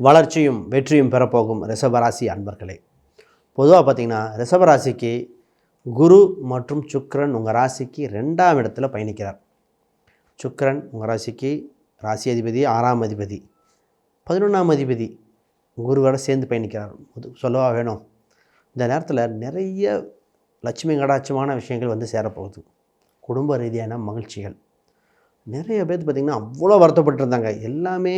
வளர்ச்சியும் வெற்றியும் பெறப்போகும் ரிஷபராசி அன்பர்களே. பொதுவாக பார்த்திங்கன்னா ரிஷபராசிக்கு குரு மற்றும் சுக்கிரன் உங்கள் ராசிக்கு 2ஆம் இடத்துல பயணிக்கிறார். சுக்கிரன் உங்கள் ராசிக்கு ராசி அதிபதி, 6ஆம் அதிபதி, 11ஆம் அதிபதி குருவோட சேர்ந்து பயணிக்கிறார். சொல்லவா வேணும்? இந்த நேரத்தில் நிறைய லட்சுமி கடாட்சமான விஷயங்கள் வந்து சேரப்போகுது. குடும்ப ரீதியான மகிழ்ச்சிகள். நிறைய பேர் பார்த்திங்கன்னா அவ்வளோ வருத்தப்பட்டுருந்தாங்க. எல்லாமே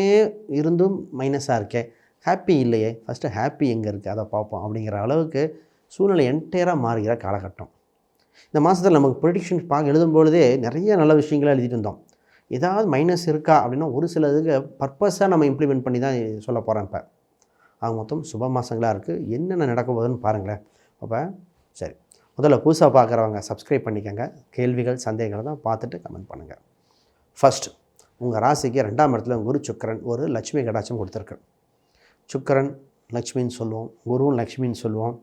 இருந்தும் மைனஸாக இருக்கே, ஹாப்பி இல்லையே, ஃபஸ்ட்டு ஹாப்பி எங்கே இருக்குது அதை பார்ப்போம் அப்படிங்கிற அளவுக்கு சூழ்நிலை என்டையராக மாறுகிற காலகட்டம். இந்த மாதத்தில் நமக்கு ப்ரெடிக்ஷன் எழுதும்பொழுதே நிறைய நல்ல விஷயங்களை எழுதிட்டு இருந்தோம். ஏதாவது மைனஸ் இருக்கா அப்படின்னா ஒரு சில இதுக்கு பர்பஸாக நம்ம இம்ப்ளிமெண்ட் பண்ணி தான் சொல்ல போகிறேன். இப்போ அவங்க மொத்தம் சுப மாதங்களாக இருக்குது. என்னென்ன நடக்க போகுதுன்னு பாருங்களேன். அப்போ சரி, முதல்ல புதுசாக பார்க்குறவங்க சப்ஸ்கிரைப் பண்ணிக்கோங்க. கேள்விகள் சந்தேகங்களை தான் பார்த்துட்டு கமெண்ட் பண்ணுங்கள். ஃபஸ்ட், உங்கள் ராசிக்கு 2ஆம் இடத்துல குரு சுக்கிரன் ஒரு லட்சுமி கடாட்சம் கொடுத்துருக்கு. சுக்கிரன் லக்ஷ்மின்னு சொல்லுவோம், குருவும் லக்ஷ்மின்னு சொல்லுவோம்.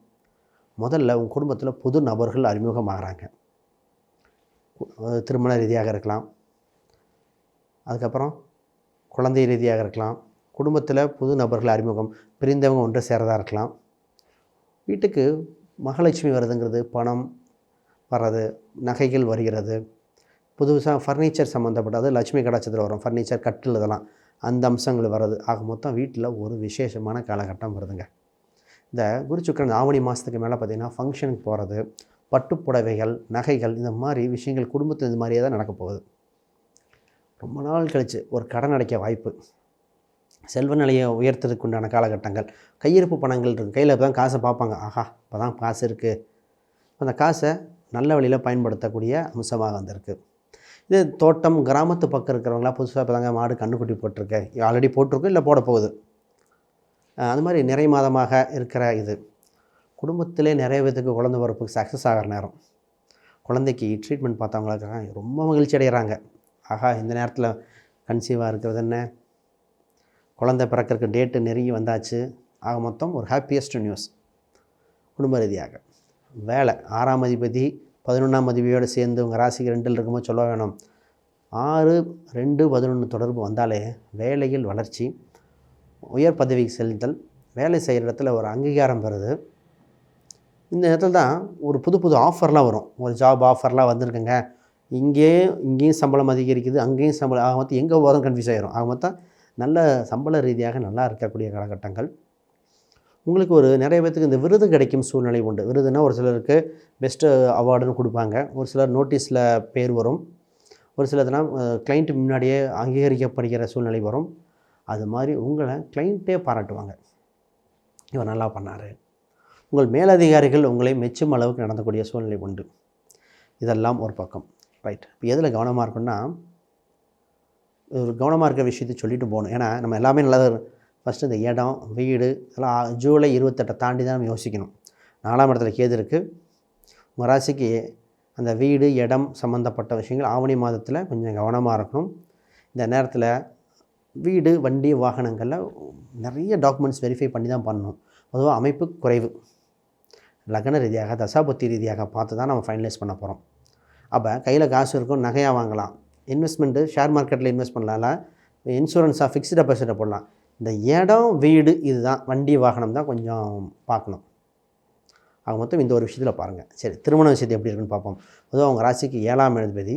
முதல்ல உங்கள் குடும்பத்தில் புது நபர்கள் அறிமுகமாகறாங்க. திருமண ரீதியாக இருக்கலாம், அதுக்கப்புறம் குழந்தை ரீதியாக இருக்கலாம். குடும்பத்தில் புது நபர்கள் அறிமுகம், பிரிந்தவங்க ஒன்று சேரதாக இருக்கலாம். வீட்டுக்கு மகாலட்சுமி வருதுங்கிறது, பணம் வர்றது, நகைகள் வருகிறது, புதுசாக ஃபர்னிச்சர் சம்மந்தப்பட்டது லட்சுமி கடாட்சத்தில் வரும். ஃபர்னிச்சர், கட்டில், இதெல்லாம் அந்த அம்சங்கள் வர்றது. ஆக மொத்தம் வீட்டில் ஒரு விசேஷமான காலகட்டம் வருதுங்க. இந்த குரு சுக்கிரன் ஆவணி மாதத்துக்கு மேலே பார்த்திங்கன்னா ஃபங்க்ஷனுக்கு போகிறது, பட்டுப்புடவைகள், நகைகள், இந்த மாதிரி விஷயங்கள் குடும்பத்தில் இந்த மாதிரியே தான் நடக்க போகுது. ரொம்ப நாள் கழித்து ஒரு கடன் அடைக்க வாய்ப்பு, செல்வ நிலையை உயர்த்துறதுக்கு உண்டான காலகட்டங்கள். கையிருப்பு பணங்கள் இருக்குது, கையில் தான் காசை பார்ப்பாங்க. ஆஹா, இப்போ தான் காசு இருக்குது. அந்த காசை நல்ல வழியில் பயன்படுத்தக்கூடிய அம்சமாக வந்திருக்கு. இது தோட்டம், கிராமத்து பக்கம் இருக்கிறவங்களாம் புதுசாக இப்போ தாங்க மாடு கன்றுக்குட்டி போட்டிருக்கேன், ஆல்ரெடி போட்டிருக்கு, இல்லை போட போகுது. அது மாதிரி நிறை மாதமாக இருக்கிற இது குடும்பத்திலே நிறைய பேத்துக்கு குழந்தை பிறப்புக்கு சக்ஸஸ் ஆகிற நேரம். குழந்தைக்கு ட்ரீட்மெண்ட் பார்த்தவங்களுக்காக ரொம்ப மகிழ்ச்சி அடைகிறாங்க. ஆகா, இந்த நேரத்தில் கன்சீவாக இருக்கிறது என்ன, குழந்தை பிறக்கிறதுக்கு டேட்டு நெருங்கி வந்தாச்சு. ஆக மொத்தம் ஒரு ஹாப்பியஸ்ட் நியூஸ் குடும்ப ரீதியாக. வேலை, 6ஆம் அதிபதி 11ஆம் அதிபதியோடு சேர்ந்து உங்கள் ராசிக்கு 2ல் இருக்கும்போது சொல்ல வேணும். 6, 2, 11 தொடர்பு வந்தாலே வேலையில் வளர்ச்சி, உயர் பதவிக்கு செலுத்தல், வேலை செய்கிற இடத்துல ஒரு அங்கீகாரம் பெறுது. இந்த இடத்துல தான் ஒரு புது புது ஆஃபர்லாம் வரும். ஒரு ஜாப் ஆஃபர்லாம் வந்திருக்குங்க, இங்கேயும் சம்பளம் அதிகரிக்குது, அங்கேயும் சம்பளம். ஆக மொத்தம் எங்கே போகிறோம் கன்ஃபியூஸ் ஆகிரும். ஆக மொத்தம் நல்ல சம்பள ரீதியாக நல்லா இருக்கக்கூடிய காலகட்டங்கள். உங்களுக்கு ஒரு நிறைய பேர்த்துக்கு இந்த விருது கிடைக்கும் சூழ்நிலை உண்டு. விருதுனா ஒரு சிலருக்கு பெஸ்ட்டு அவார்டுன்னு கொடுப்பாங்க, ஒரு சிலர் நோட்டீஸில் பேர் வரும், ஒரு சிலதுனா கிளைண்ட்டு முன்னாடியே அங்கீகரிக்கப்படுகிற சூழ்நிலை வரும். அது மாதிரி உங்களை கிளைண்ட்டே பாராட்டுவாங்க, இவர் நல்லா பண்ணார். உங்கள் மேலதிகாரிகள் உங்களை மெச்சும் அளவுக்கு நடந்தக்கூடிய சூழ்நிலை உண்டு. இதெல்லாம் ஒரு பக்கம். ரைட், இப்போ எதில் கவனமாக இருக்குன்னா, ஒரு கவனமாக இருக்கிற விஷயத்தை சொல்லிட்டு போகணும். ஏன்னா நம்ம எல்லாமே நல்லா ஃபஸ்ட்டு இந்த இடம், வீடு இதெல்லாம் ஜூலை 28 தாண்டி தான் நம்ம யோசிக்கணும். 4ஆம் இடத்துல கேது இருக்குது. உங்கள் ராசிக்கு அந்த வீடு, இடம் சம்மந்தப்பட்ட விஷயங்கள் ஆவணி மாதத்தில் கொஞ்சம் கவனமாக இருக்கணும். இந்த நேரத்தில் வீடு, வண்டி, வாகனங்களில் நிறைய டாக்குமெண்ட்ஸ் வெரிஃபை பண்ணி தான் பண்ணணும். பொதுவாக அமைப்பு குறைவு. லக்ன ரீதியாக, தசாபுத்தி ரீதியாக பார்த்து தான் நம்ம ஃபைனலைஸ் பண்ண போகிறோம். அப்போ கையில் காசு இருக்கும், நகையாக வாங்கலாம். இன்வெஸ்ட்மெண்ட்டு ஷேர் மார்க்கெட்டில் இன்வெஸ்ட் பண்ணலாம், இன்சூரன்ஸாக ஃபிக்ஸ்டு டெபாசிட்டை போடலாம். இந்த இடம், வீடு, இதுதான், வண்டி, வாகனம் தான் கொஞ்சம் பார்க்கணும். ஆக மொத்தம் இந்த ஒரு விஷயத்தில் பாருங்கள். சரி, திருமண விஷயத்தை எப்படி இருக்குன்னு பார்ப்போம். பொதுவாக அவங்க ராசிக்கு 7ஆம் அதிபதி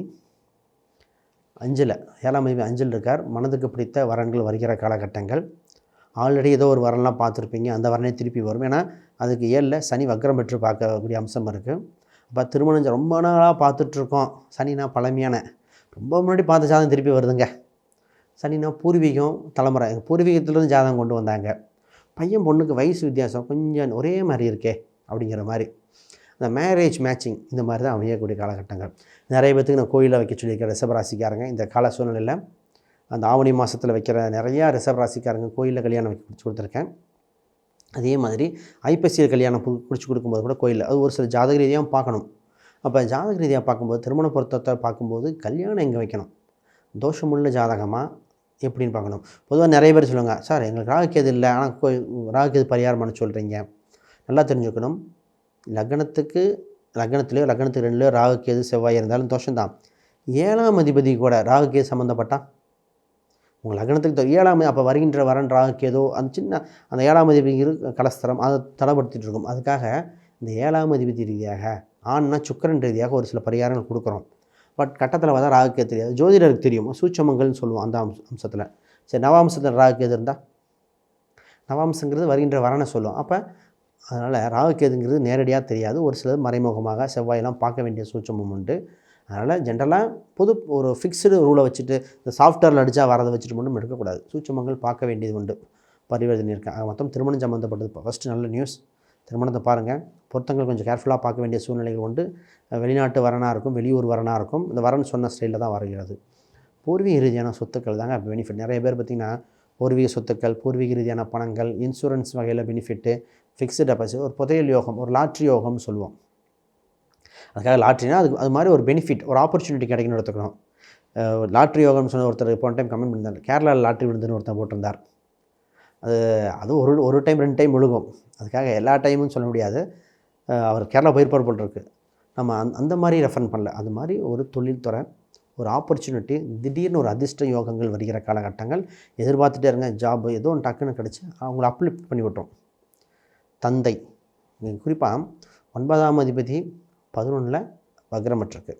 5ல், 7ஆம் அதிபதி 5ல் இருக்கார். மனதுக்கு பிடித்த வரன்கள் வருகிற காலகட்டங்கள். ஆல்ரெடி ஏதோ ஒரு வரன்லாம் பார்த்துருப்பீங்க, அந்த வரனே திருப்பி வரும். ஏன்னா அதுக்கு 7ல் சனி வக்ரம் பெற்று பார்க்கக்கூடிய அம்சம் இருக்குது. அப்போ திருமணம் ரொம்ப நாளாக பார்த்துட்ருக்கோம். சனினா பழமையான, ரொம்ப முன்னாடி பார்த்த ஜாதகம் திருப்பி வருதுங்க. சனினா பூர்வீகம், தலைமுறை, பூர்வீகத்திலேருந்து ஜாதகம் கொண்டு வந்தாங்க. பையன் பொண்ணுக்கு வயசு வித்தியாசம் கொஞ்சம் ஒரே மாதிரி இருக்கே அப்படிங்கிற மாதிரி அந்த மேரேஜ் மேட்சிங் இந்த மாதிரி தான் அமையக்கூடிய காலகட்டங்கள். நிறைய பேர்த்துக்கு நான் கோயிலில் வைக்க சொல்லியிருக்கேன் ரிஷபராசிக்காரங்க. இந்த கால சூழ்நிலையில் அந்த ஆவணி மாதத்தில் வைக்கிற நிறையா ரிஷபராசிக்காரங்க கோயிலில் கல்யாணம் வைக்க பிடிச்சி கொடுத்துருக்கேன். அதே மாதிரி ஐப்பசியில் கல்யாணம் பிடிச்சி கொடுக்கும்போது கூட கோயிலில் அது ஒரு சில ஜாதக ரீதியாக பார்க்கணும். அப்போ ஜாதக ரீதியாக பார்க்கும்போது, திருமண பொருத்தத்தை பார்க்கும்போது கல்யாணம் எங்கே வைக்கணும், தோஷமுள்ள ஜாதகமாக எப்படின்னு பார்க்கணும். பொதுவாக நிறைய பேர் சொல்லுவாங்க, சார் எங்களுக்கு ராகுகேது இல்லை, ஆனால் ராகுகேது பரிகாரம் பண்ண சொல்கிறீங்க. நல்லா தெரிஞ்சுக்கணும், லக்னத்துலேயோ லக்னத்துக்கு 2லையோ ராகுகேது செவ்வாய் இருந்தாலும் தோஷம்தான். 7ஆம் அதிபதி கூட ராகுகேது சம்மந்தப்பட்டால் உங்கள் லக்னத்துக்கு 7ஆம் அப்போ வருகின்ற வரன் ராகுக்கு ஏதோ அந்த சின்ன அந்த 7ஆம் அதிபதி கலஸ்தரம் அதை தடைப்படுத்திட்டு இருக்கும். அதுக்காக இந்த 7ஆம் அதிபதி ரீதியாக ஆண்னா சுக்கிரன் ரீதியாக ஒரு சில பரிகாரங்கள் கொடுக்குறோம். பட் கட்டத்தில் பார்த்தா ராகுக்கே தெரியாது. ஜோதிடருக்கு தெரியும், சூட்சமங்கள்னு சொல்லுவோம் அந்த அம்சத்தில். சரி, நவாம்சத்தில் ராகுக்கேது இருந்தால் நவாம்சங்கிறது வருகின்ற வரனை சொல்லுவோம். அப்போ அதனால் ராகுக்கேதுங்கிறது நேரடியாக தெரியாது. ஒரு சிலர் மறைமுகமாக செவ்வாயெல்லாம் பார்க்க வேண்டிய சூட்சமம் உண்டு. அதனால் ஜென்ரலாக ஒரு ஃபிக்ஸ்டு ரூலை வச்சுட்டு இந்த சாஃப்ட்வேரில் அடித்தா வரதை வச்சுட்டு மட்டும் எடுக்கக்கூடாது. சூட்சமங்கள் பார்க்க வேண்டியது உண்டு. பரிவர்த்தனை இருக்கேன் மொத்தம் திருமணம் சம்மந்தப்பட்டது. ஃபஸ்ட்டு நல்ல நியூஸ், திருமணத்தை பாருங்கள். பொருத்தங்கள் கொஞ்சம் கேர்ஃபுல்லாக பார்க்க வேண்டிய சூழ்நிலைகள் உண்டு. வெளிநாட்டு வரனாக இருக்கும், வெளியூர் வரனாக இருக்கும். இந்த வரன் சொன்ன ஸ்டைலில் தான் வருகிறது. பூர்வீக ரீதியான சொத்துக்கள் தாங்க பெனிஃபிட். நிறைய பேர் பார்த்திங்கன்னா பூர்வீக சொத்துக்கள், பூர்வீக ரீதியான பணங்கள், இன்சூரன்ஸ் வகையில் பெனிஃபிட்டு, ஃபிக்ஸ்டு டெபாசிட், ஒரு புதையல் யோகம், ஒரு லாட்ரி யோகம்னு சொல்லுவோம். அதுக்காக லாட்ரினா அது மாதிரி ஒரு பெனிஃபிட், ஒரு ஆப்பர்ச்சுனிட்டி கிடைக்கணும்னு எடுத்துக்கணும். லாட்ரி யோகம்னு சொன்ன ஒருத்தர் போன டைம் கமெண்ட் பண்ணியிருந்தார். கேரளாவில் லாட்ரி விழுந்துன்னு ஒருத்தர் போட்டிருந்தார். அது ஒரு டைம் 2 டைம் விழுகும். அதுக்காக எல்லா டைமும் சொல்ல முடியாது. அவர் கேரளா போயிருப்பார் போல் இருக்குது. நம்ம அந்த மாதிரி ரெஃபர் பண்ணல. அது மாதிரி ஒரு தொழில்துறை, ஒரு ஆப்பர்ச்சுனிட்டி, திடீர்னு ஒரு அதிர்ஷ்ட யோகங்கள் வருகிற காலகட்டங்கள். எதிர்பார்த்துட்டே இருங்க, ஜாப் ஏதோ ஒன்று டக்குன்னு கிடச்சி அவங்கள அப்லிஃப்ட் பண்ணி விட்டோம். தந்தை குறிப்பாக 9ஆம் அதிபதி 11ல் வக்ரமற்றிருக்கு,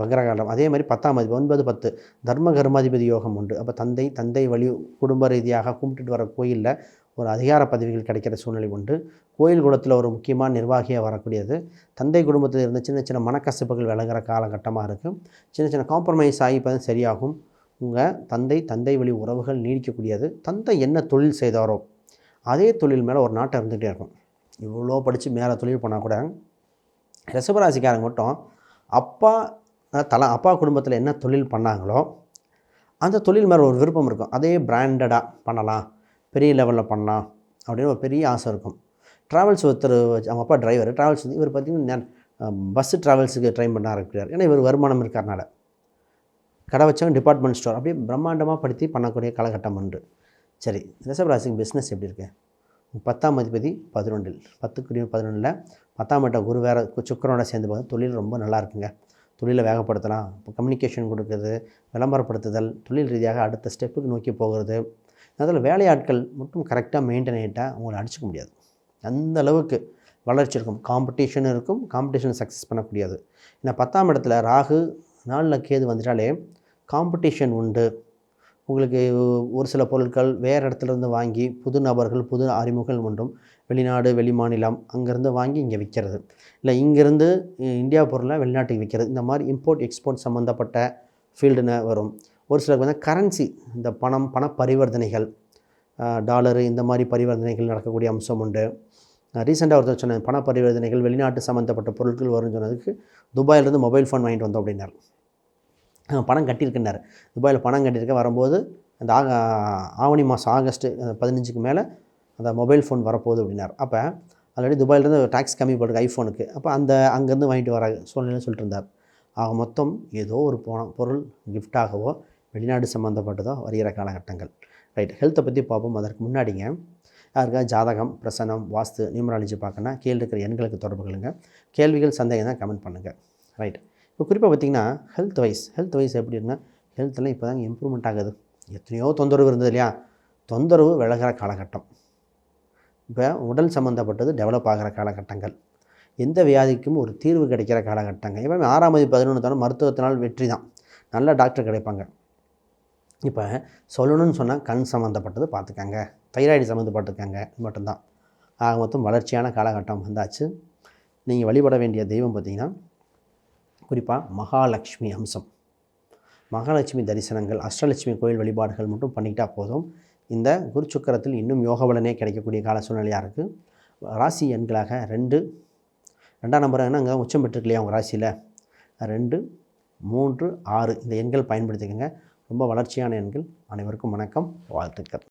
வக்ரகாலம். அதே மாதிரி 10ஆம் அதிபதி 9, 10 தர்ம கர்மாதிபதி யோகம் உண்டு. அப்போ தந்தை வழி குடும்ப ரீதியாக கும்பிட்டுட்டு வர கோயிலில் ஒரு அதிகார பதவிகள் கிடைக்கிற சூழ்நிலை உண்டு. கோயில் குலத்தில் ஒரு முக்கியமான நிர்வாகியாக வரக்கூடியது. தந்தை குடும்பத்தில் இருந்த சின்ன சின்ன மனக்கசப்புகள் விலகிற காலகட்டமாக இருக்குது. சின்ன சின்ன காம்ப்ரமைஸ் ஆகி இப்போ தான் சரியாகும். உங்கள் தந்தை வழி உறவுகள் நீடிக்கக்கூடியது. தந்தை என்ன தொழில் செய்தாரோ அதே தொழில் மேலே ஒரு நாட்டம் இருந்துகிட்டே இருக்கும். இவ்வளோ படித்து மேலே தொழில் பண்ணால் கூட ரிஷபராசிக்காரங்க மட்டும் அப்பா குடும்பத்தில் என்ன தொழில் பண்ணாங்களோ அந்த தொழில் மேலே ஒரு விருப்பம் இருக்கும். அதே பிராண்டடாக பண்ணலாம், பெரிய லெவலில் பண்ணலாம் அப்படின்னு ஒரு பெரிய ஆசை இருக்கும். ட்ராவல்ஸ் ஒருத்தர் அவங்க அப்பா டிரைவர், ட்ராவல்ஸ் இவர் பார்த்திங்கன்னா பஸ்ஸு ட்ராவல்ஸுக்கு ட்ரைன் பண்ண ஆரம்பிக்கிறார். ஏன்னா இவர் வருமானம் இருக்கிறனால. கடை வச்சவங்க டிபார்ட்மெண்ட் ஸ்டோர் அப்படியே பிரம்மாண்டமாக படுத்தி பண்ணக்கூடிய காலகட்டம் உண்டு. சரி, ரிஷபராசிக்கு பிஸ்னஸ் எப்படி இருக்குது? 10ஆம் அதிபதி 11, 10-11ல் 10ஆம் இடம் குரு வேறு சுக்கிரனோட சேர்ந்து போது தொழில் ரொம்ப நல்லா இருக்குங்க. தொழிலை வேகப்படுத்தலாம். இப்போ கம்யூனிகேஷன் கொடுக்குறது, விளம்பரப்படுத்துதல், தொழில் ரீதியாக அடுத்த ஸ்டெப்புக்கு நோக்கி போகிறது. அதில் வேலையாட்கள் மட்டும் கரெக்டாக மெயின்டைன் ஆகிட்டால் அவங்கள அடிச்சிக்க முடியாது. அந்த அளவுக்கு வளர்ச்சி இருக்கும். காம்படிஷன் இருக்கும், காம்படிஷன் சக்ஸஸ் பண்ணக்கூடியது. ஏன்னா 10ஆம் இடத்துல ராகு 4ல் கேது வந்துட்டாலே காம்படிஷன் உண்டு. உங்களுக்கு ஒரு சில பொருட்கள் வேறு இடத்துலேருந்து வாங்கி புது நபர்கள், புது அறிமுகங்கள் உண்டும். வெளிநாடு, வெளிமாநிலம் அங்கேருந்து வாங்கி இங்கே விற்கிறது, இல்லை இங்கேருந்து இந்தியா பொருளை வெளிநாட்டுக்கு விற்கிறது. இந்த மாதிரி இம்போர்ட் எக்ஸ்போர்ட் சம்மந்தப்பட்ட ஃபீல்டுன்னு வரும். ஒரு சிலருக்கு வந்து கரன்சி, இந்த பண பரிவர்த்தனைகள், டாலரு இந்த மாதிரி பரிவர்த்தனைகள் நடக்கக்கூடிய அம்சம் உண்டு. ரீசெண்டாக ஒருத்தர் சொன்னேன், பண பரிவர்த்தனைகள் வெளிநாட்டு சம்மந்தப்பட்ட பொருட்கள் வரும்னு சொன்னதுக்கு துபாயிலேருந்து மொபைல் ஃபோன் வாங்கிட்டு வந்தோம் அப்படின்னார். பணம் கட்டியிருக்குன்னார். துபாயில் பணம் கட்டியிருக்க வரும்போது அந்த ஆவணி மாதம் ஆகஸ்ட்டு 15க்கு மேலே அந்த மொபைல் ஃபோன் வரப்போகுது அப்படின்னார். அப்போ ஆல்ரெடி துபாயிலேருந்து டேக்ஸ் கம்மி போட்டிருக்கு ஐஃபோனுக்கு. அப்போ அங்கேருந்து வாங்கிட்டு வர சூழ்நிலைன்னு சொல்லிட்டு இருந்தார். ஆக மொத்தம் ஏதோ ஒரு பொருள் கிஃப்டாகவோ வெளிநாடு சம்மந்தப்பட்டதோ வருகிற காலகட்டங்கள். ரைட், ஹெல்த்தை பற்றி பார்ப்போம். அதற்கு முன்னாடிங்க யாருக்காவது ஜாதகம், பிரசனம், வாஸ்து, நியூமராலஜி பார்க்கணுன்னா கீழே இருக்கிற எண்களுக்கு தொடர்பு கொள்ளுங்க. கேள்விகள், சந்தேகம் தான் கமெண்ட் பண்ணுங்கள். ரைட், இப்போ குறிப்பாக பார்த்திங்கன்னா ஹெல்த் வைஸ் எப்படி இருக்குன்னா, ஹெல்த்தெல்லாம் இப்போ தாங்க இம்ப்ரூவ்மெண்ட் ஆகுது. எத்தனையோ தொந்தரவு இருந்தது இல்லையா? தொந்தரவு விலகிற காலகட்டம். இப்போ உடல் சம்மந்தப்பட்டது டெவலப் ஆகிற காலகட்டங்கள். எந்த வியாதிக்கும் ஒரு தீர்வு கிடைக்கிற காலகட்டங்கள். எப்பவுமே 6ஆம் தேதி 11 மருத்துவத்தினால் வெற்றி தான். நல்ல டாக்டர் கிடைப்பாங்க. இப்போ சொல்லணும்னு சொன்னால் கண் சம்மந்தப்பட்டது பார்த்துக்காங்க, தைராய்டு சம்மந்தப்பட்டிருக்காங்க மட்டும்தான். ஆக மொத்தம் வளர்ச்சியான காலகட்டம் வந்தாச்சு. நீங்கள் வழிபட வேண்டிய தெய்வம் பார்த்திங்கன்னா குறிப்பாக மகாலட்சுமி அம்சம், மகாலட்சுமி தரிசனங்கள், அஷ்டலட்சுமி கோயில் வழிபாடுகள் மட்டும் பண்ணிக்கிட்டால் போதும். இந்த குரு சுக்கிரத்தில் இன்னும் யோக பலனே கிடைக்கக்கூடிய கால சூழ்நிலையாக இருக்குது. ராசி எண்களாக 2ஆம் நம்பர் அங்கே உச்சம் பெற்றிருக்கு இல்லையா உங்கள் ராசியில், 2, 3, 6 இந்த எண்கள் பயன்படுத்திக்கங்க. ரொம்ப வளர்ச்சியான எண்கள். அனைவருக்கும் வணக்கம், வாழ்த்துக்கள்.